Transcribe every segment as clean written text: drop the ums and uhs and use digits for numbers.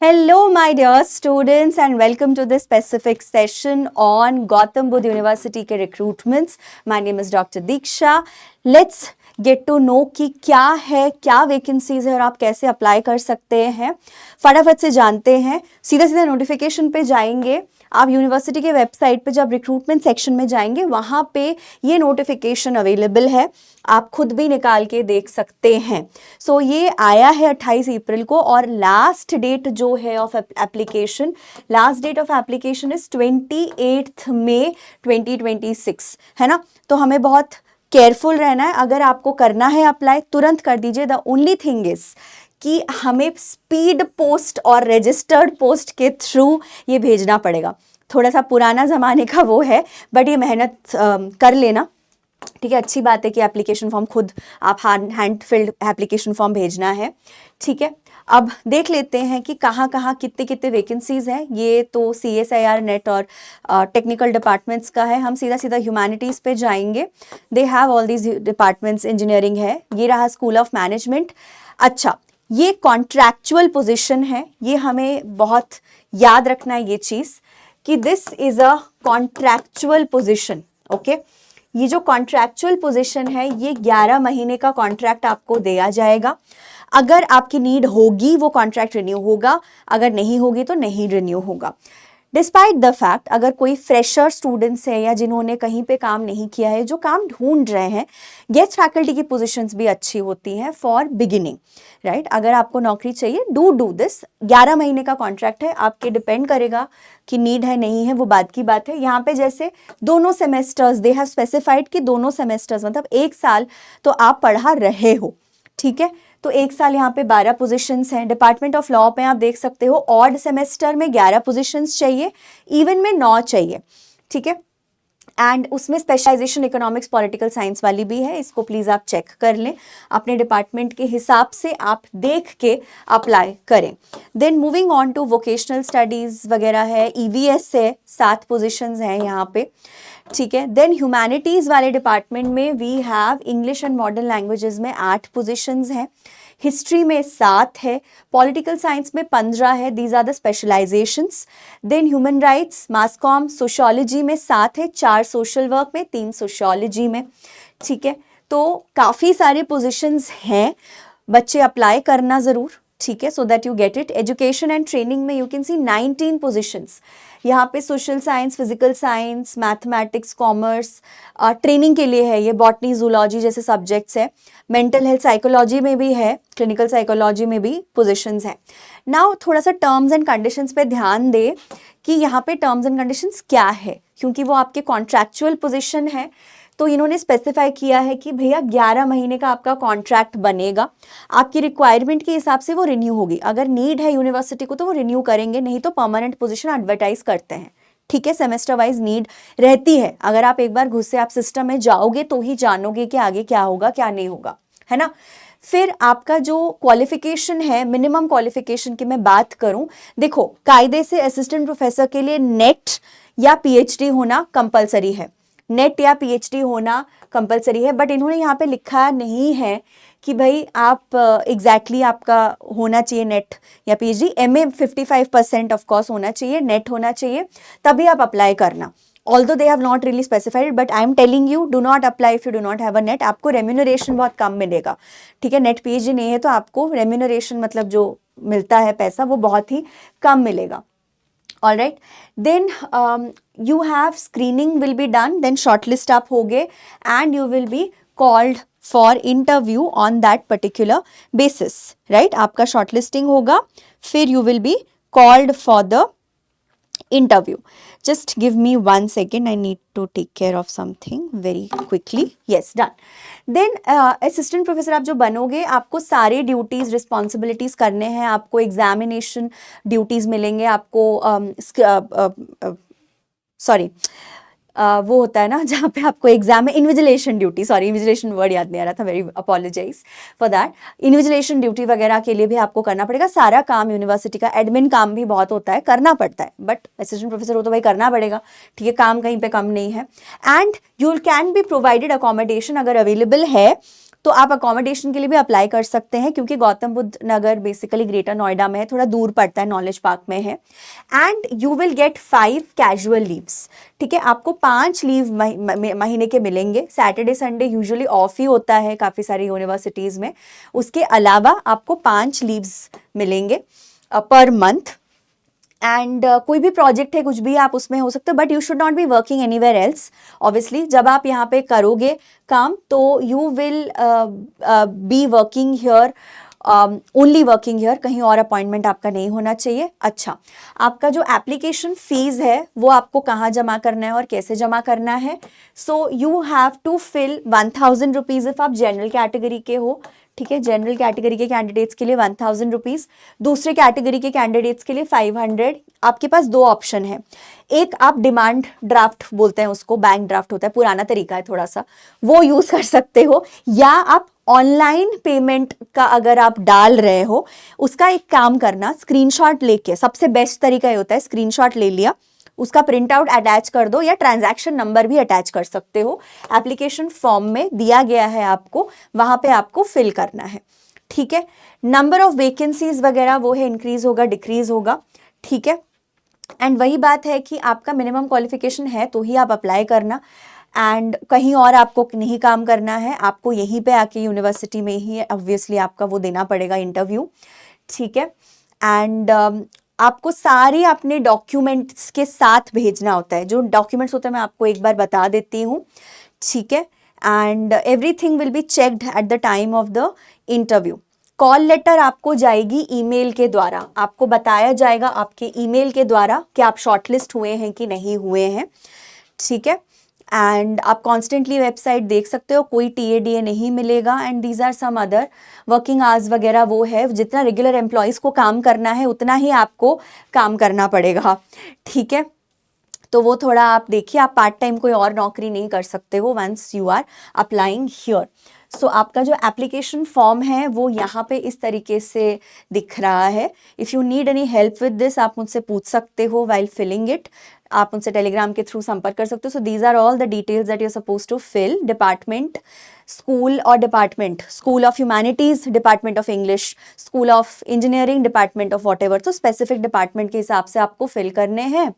Hello, my dear students, and welcome to this specific session on Gautam Budh University के recruitments. My name is Dr. Diksha. Let's get to know कि क्या है, क्या vacancies है और आप कैसे अप्लाई कर सकते हैं. फटाफट से जानते हैं. सीधा सीधा नोटिफिकेशन पे जाएंगे. आप यूनिवर्सिटी के वेबसाइट पे जब रिक्रूटमेंट सेक्शन में जाएंगे वहाँ पे ये नोटिफिकेशन अवेलेबल है, आप खुद भी निकाल के देख सकते हैं. सो ये आया है 28 अप्रैल को और लास्ट डेट जो है of application, last date of application is 28 May 2026 है ना. तो हमें बहुत केयरफुल रहना है. अगर आपको करना है अप्लाई तुरंत कर दीजिए. द ओनली थिंग इज कि हमें स्पीड पोस्ट और रजिस्टर्ड पोस्ट के थ्रू ये भेजना पड़ेगा. थोड़ा सा पुराना ज़माने का वो है, बट ये मेहनत कर लेना. ठीक है, अच्छी बात है कि एप्लीकेशन फॉर्म खुद आप हैंड फिल्ड एप्लीकेशन फॉर्म भेजना है. ठीक है, अब देख लेते हैं कि कहाँ कहाँ कितने कितने वैकेंसीज हैं. ये तो CSIR नेट और टेक्निकल डिपार्टमेंट्स का है. हम सीधा सीधा ह्यूमैनिटीज़ पे जाएंगे. They have all these departments. Engineering है, ये रहा स्कूल ऑफ मैनेजमेंट. अच्छा, ये कॉन्ट्रैक्चुअल पोजीशन है. ये हमें बहुत याद रखना है ये चीज़ कि this is a contractual position. Okay, ये जो कॉन्ट्रैक्चुअल पोजीशन है ये 11 महीने का कॉन्ट्रैक्ट आपको दिया जाएगा. अगर आपकी नीड होगी वो कॉन्ट्रैक्ट रिन्यू होगा, अगर नहीं होगी तो नहीं रिन्यू होगा. डिस्पाइट द फैक्ट अगर कोई फ्रेशर स्टूडेंट्स है या जिन्होंने कहीं पे काम नहीं किया है, जो काम ढूंढ रहे हैं, गेस्ट फैकल्टी की पोजीशंस भी अच्छी होती हैं फॉर बिगिनिंग, राइट. अगर आपको नौकरी चाहिए डू दिस. 11 महीने का कॉन्ट्रैक्ट है. आपके डिपेंड करेगा कि नीड है नहीं है, वो बात की बात है. यहाँ पे जैसे दोनों सेमेस्टर्स दे हैव स्पेसिफाइड कि दोनों सेमेस्टर्स मतलब एक साल तो आप पढ़ा रहे हो. ठीक है, तो एक साल यहाँ पे 12 पोजीशंस हैं. डिपार्टमेंट ऑफ लॉ पे आप देख सकते हो ऑड सेमेस्टर में 11 पोजीशंस चाहिए, इवन में 9 चाहिए. ठीक है, एंड उसमें स्पेशलाइजेशन इकोनॉमिक्स पॉलिटिकल साइंस वाली भी है. इसको प्लीज़ आप चेक कर लें, अपने डिपार्टमेंट के हिसाब से आप देख के अप्लाई करें. Then moving on to vocational studies वगैरह है, EVS है, 7 पोजीशंस हैं यहाँ पे. ठीक है, देन ह्यूमैनिटीज़ वाले डिपार्टमेंट में we have English and modern languages में 8 पोजीशंस हैं, हिस्ट्री में 7 है, पॉलिटिकल साइंस में 15 है. These are the specialisations. Then human rights, mass com, sociology में 7 है, 4 सोशल वर्क में, 3 सोशियोलॉजी में. ठीक है, तो काफ़ी सारे पोजीशंस हैं, बच्चे अप्लाई करना ज़रूर. ठीक है, so that you get it. Education and training में यू कैन सी 19 पोजीशंस. यहाँ पे social science, physical science, mathematics, commerce training के लिए है. ये बॉटनी, जूलॉजी जैसे सब्जेक्ट्स है. मेंटल हेल्थ साइकोलॉजी में भी है, क्लिनिकल साइकोलॉजी में भी पोजीशंस हैं. नाउ थोड़ा सा टर्म्स एंड कंडीशंस पे ध्यान दे कि यहाँ पे टर्म्स एंड कंडीशंस क्या है, क्योंकि वो आपके कॉन्ट्रैक्चुअल पोजीशन है. तो इन्होंने स्पेसिफाई किया है कि भैया 11 महीने का आपका कॉन्ट्रैक्ट बनेगा. आपकी रिक्वायरमेंट के हिसाब से वो रिन्यू होगी. अगर नीड है यूनिवर्सिटी को तो वो रिन्यू करेंगे, नहीं तो परमानेंट पोजीशन एडवर्टाइज करते हैं. ठीक है, सेमेस्टर वाइज नीड रहती है. अगर आप एक बार घुसे आप सिस्टम में जाओगे तो ही जानोगे कि आगे क्या होगा क्या नहीं होगा, है ना. फिर आपका जो क्वालिफिकेशन है, मिनिमम क्वालिफिकेशन की मैं बात करूं, देखो कायदे से असिस्टेंट प्रोफेसर के लिए नेट या PhD होना कंपलसरी है. नेट या PhD होना कंपलसरी है, बट इन्होंने यहाँ पे लिखा नहीं है कि भाई आप एग्जैक्टली आपका होना चाहिए नेट या PhD. MA 55% ऑफ कोर्स होना चाहिए, नेट होना चाहिए, तभी आप अप्लाई करना. Although they have not really specified, but I am telling you do not apply if you do not have a net. आपको रेम्यूनरेशन बहुत कम मिलेगा. ठीक है, नेट PhD नहीं है तो आपको रेम्यूनरेशन मतलब जो मिलता है पैसा वो बहुत ही कम मिलेगा. All right, then you have screening will be done, then shortlist आप होगे and you will be called for interview on that particular basis, right. आपका shortlisting होगा, फिर you will be called for the interview. Just give me 1 second, I need to take care of something very quickly. Yes, done. Then assistant professor आप जो बनोगे आपको सारे duties responsibilities करने हैं. आपको एग्जामिनेशन ड्यूटीज़ मिलेंगे, आपको सॉरी वो होता है ना जहाँ पे आपको एग्जाम में invigilation duty, sorry invigilation word याद नहीं आ रहा था, very apologise for that. Invigilation duty वगैरह के लिए भी आपको करना पड़ेगा. सारा काम यूनिवर्सिटी का एडमिन काम भी बहुत होता है, करना पड़ता है, बट असिस्टेंट प्रोफेसर हो तो भाई करना पड़ेगा. ठीक है, काम कहीं पे कम नहीं है. And you can be provided accommodation, अगर अवेलेबल है तो आप अकोमोडेशन के लिए भी अप्लाई कर सकते हैं, क्योंकि गौतम बुद्ध नगर बेसिकली ग्रेटर नोएडा में है, थोड़ा दूर पड़ता है, नॉलेज पार्क में है। And you will get 5 casual leaves, ठीक है। आपको 5 लीव महीने के मिलेंगे। सैटरडे संडे यूजुअली ऑफ ही होता है काफ़ी सारी यूनिवर्सिटीज़ में। उसके अलावा आपको 5 लीव्स मिलेंगे पर मंथ। एंड कोई भी प्रोजेक्ट है, कुछ भी आप उसमें हो सकते हो, but you should not be working anywhere else. Obviously जब आप यहाँ पे करोगे काम, तो you will be working here, only working here, कहीं और अपॉइंटमेंट आपका नहीं होना चाहिए। अच्छा, आपका जो एप्लीकेशन फीस है वो आपको कहाँ जमा करना है और कैसे जमा करना है? So you have to fill 1000 rupees if आप जनरल कैटेगरी के हो, ठीक है। जनरल कैटेगरी के कैंडिडेट्स के लिए 1000 रुपीज़, दूसरे कैटेगरी के कैंडिडेट्स के लिए 500। आपके पास 2 ऑप्शन है। एक, आप डिमांड ड्राफ्ट बोलते हैं उसको, बैंक ड्राफ्ट होता है, पुराना तरीका है थोड़ा सा, वो यूज़ कर सकते हो। या आप ऑनलाइन पेमेंट का अगर आप डाल रहे हो, उसका एक काम करना, स्क्रीनशॉट लेके, सबसे बेस्ट तरीका ये होता है, स्क्रीनशॉट ले लिया, उसका प्रिंट आउट अटैच कर दो, या ट्रांजैक्शन नंबर भी अटैच कर सकते हो। एप्लीकेशन फॉर्म में दिया गया है आपको, वहां पे आपको फिल करना है, ठीक है। नंबर ऑफ वैकेंसीज वगैरह वो है, इंक्रीज होगा डिक्रीज होगा, ठीक है। एंड वही बात है कि आपका मिनिमम क्वालिफिकेशन है तो ही आप अप्लाई करना। एंड कहीं और आपको नहीं काम करना है, आपको यहीं पे आके यूनिवर्सिटी में ही ऑब्वियसली आपका वो देना पड़ेगा इंटरव्यू, ठीक है। एंड आपको सारे अपने डॉक्यूमेंट्स के साथ भेजना होता है। जो डॉक्यूमेंट्स होते हैं मैं आपको एक बार बता देती हूँ, ठीक है। And everything will be checked at the time of the interview. Call letter आपको जाएगी ईमेल के द्वारा, आपको बताया जाएगा आपके ईमेल के द्वारा कि आप शॉर्टलिस्ट हुए हैं कि नहीं हुए हैं, ठीक है। एंड आप कॉन्स्टेंटली वेबसाइट देख सकते हो, कोई TADA नहीं मिलेगा। And these are some other working hours वगैरह, वो है जितना रेगुलर एम्प्लॉयज़ को काम करना है उतना ही आपको काम करना पड़ेगा, ठीक है। तो वो थोड़ा आप देखिए, आप पार्ट टाइम कोई और नौकरी नहीं कर सकते हो once you are applying here. So आपका जो एप्लीकेशन फॉर्म है वो यहाँ पे इस तरीके से दिख रहा है। If you need any help with this, आप मुझसे पूछ सकते हो वाइल फिलिंग इट। आप उनसे टेलीग्राम के थ्रू संपर्क कर सकते हो। So these are all the details that you are suppose to fill. Department, school और department, school of humanities, department of English, school of engineering, department of whatever. तो specific department के हिसाब से आपको फिल करने हैं,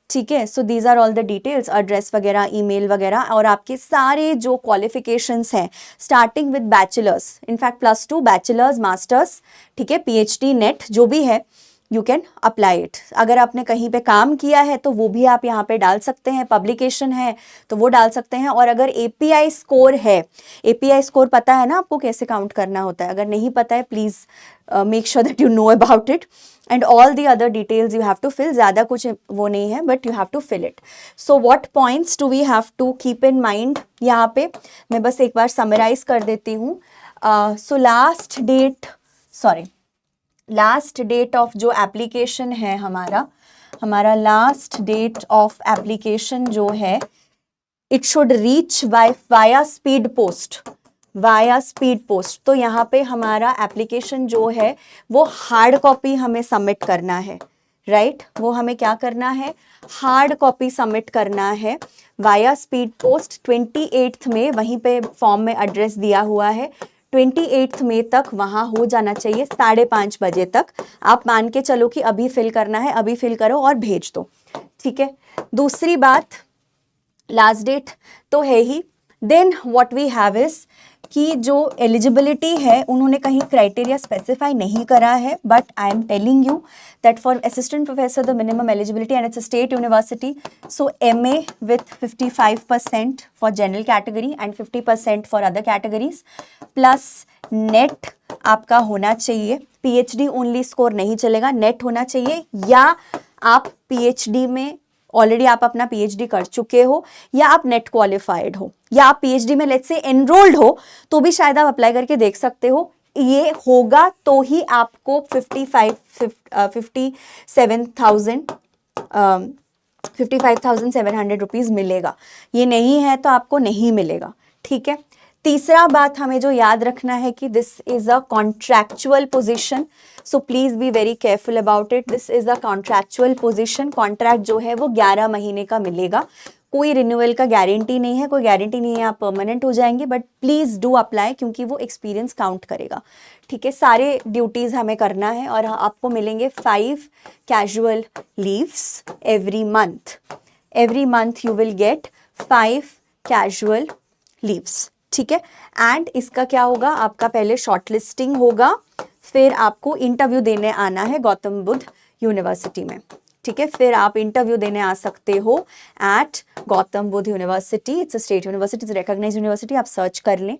ठीक है। So these are all the details, address वगैरह, ईमेल वगैरह, और आपके सारे जो क्वालिफिकेशंस हैं starting with bachelors, in fact +2, bachelors, masters, ठीक है, PhD, नेट जो भी है, यू कैन अप्लाई इट। अगर आपने कहीं पे काम किया है तो वो भी आप यहाँ पे डाल सकते हैं, पब्लिकेशन है तो वो डाल सकते हैं। और अगर API स्कोर है, API स्कोर पता है ना आपको कैसे काउंट करना होता है? अगर नहीं पता है please make sure that you know about it. And all the other details you have to fill, ज़्यादा कुछ वो नहीं है, but you have to fill it. So what points do we have to keep in mind? यहाँ पे मैं बस एक बार समराइज कर देती हूँ। सो लास्ट डेट ऑफ जो एप्लीकेशन है हमारा लास्ट डेट ऑफ एप्लीकेशन जो है, it should reach via speed post, तो यहाँ पे हमारा एप्लीकेशन जो है वो हार्ड कॉपी हमें सबमिट करना है, राइट? वो हमें क्या करना है? हार्ड कॉपी सबमिट करना है वाया स्पीड पोस्ट। 28 में, वहीं पे फॉर्म में एड्रेस दिया हुआ है, 28 मई तक वहाँ हो जाना चाहिए, 5:30 बजे तक। आप मान के चलो कि अभी फिल करना है, अभी फिल करो और भेज दो, ठीक है। दूसरी बात, लास्ट डेट तो है ही। Then what we have is कि जो एलिजिबिलिटी है उन्होंने कहीं क्राइटेरिया स्पेसिफाई नहीं करा है, but I am telling you that for assistant professor the minimum eligibility, and it's a state university, so MA with 55% for general category and 50% for other categories, plus net आपका होना चाहिए। PhD only score नहीं चलेगा, net होना चाहिए, या आप PhD में ऑलरेडी आप अपना PhD कर चुके हो, या आप नेट क्वालिफाइड हो, या आप PhD में लेट्स से एनरोल्ड हो, तो भी शायद आप अप्लाई करके देख सकते हो। ये होगा तो ही आपको 55,700 रुपीज़ मिलेगा। ये नहीं है तो आपको नहीं मिलेगा, ठीक है। तीसरा बात हमें जो याद रखना है कि this is a contractual position, so please be very careful about it. This is a contractual position. Contract जो है वो 11 महीने का मिलेगा, कोई रिन्यूअल का गारंटी नहीं है, कोई गारंटी नहीं है आप परमानेंट हो जाएंगे, बट प्लीज़ डू अप्लाई क्योंकि वो एक्सपीरियंस काउंट करेगा, ठीक है। सारे ड्यूटीज़ हमें करना है और आपको मिलेंगे 5 casual leaves every month. Every month you will get 5 casual leaves, ठीक है। एंड इसका क्या होगा, आपका पहले शॉर्ट लिस्टिंग होगा, फिर आपको इंटरव्यू देने आना है गौतम बुद्ध यूनिवर्सिटी में, ठीक है। फिर आप इंटरव्यू देने आ सकते हो at Gautam Buddha University. It's a state university, it's recognised university, आप सर्च कर लें,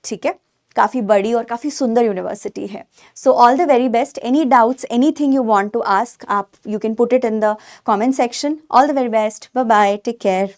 ठीक है। काफ़ी बड़ी और काफ़ी सुंदर यूनिवर्सिटी है। So all the very best. Any doubts, anything you want to ask, आप you can put it in the comment section. All the very best, bye bye, take care.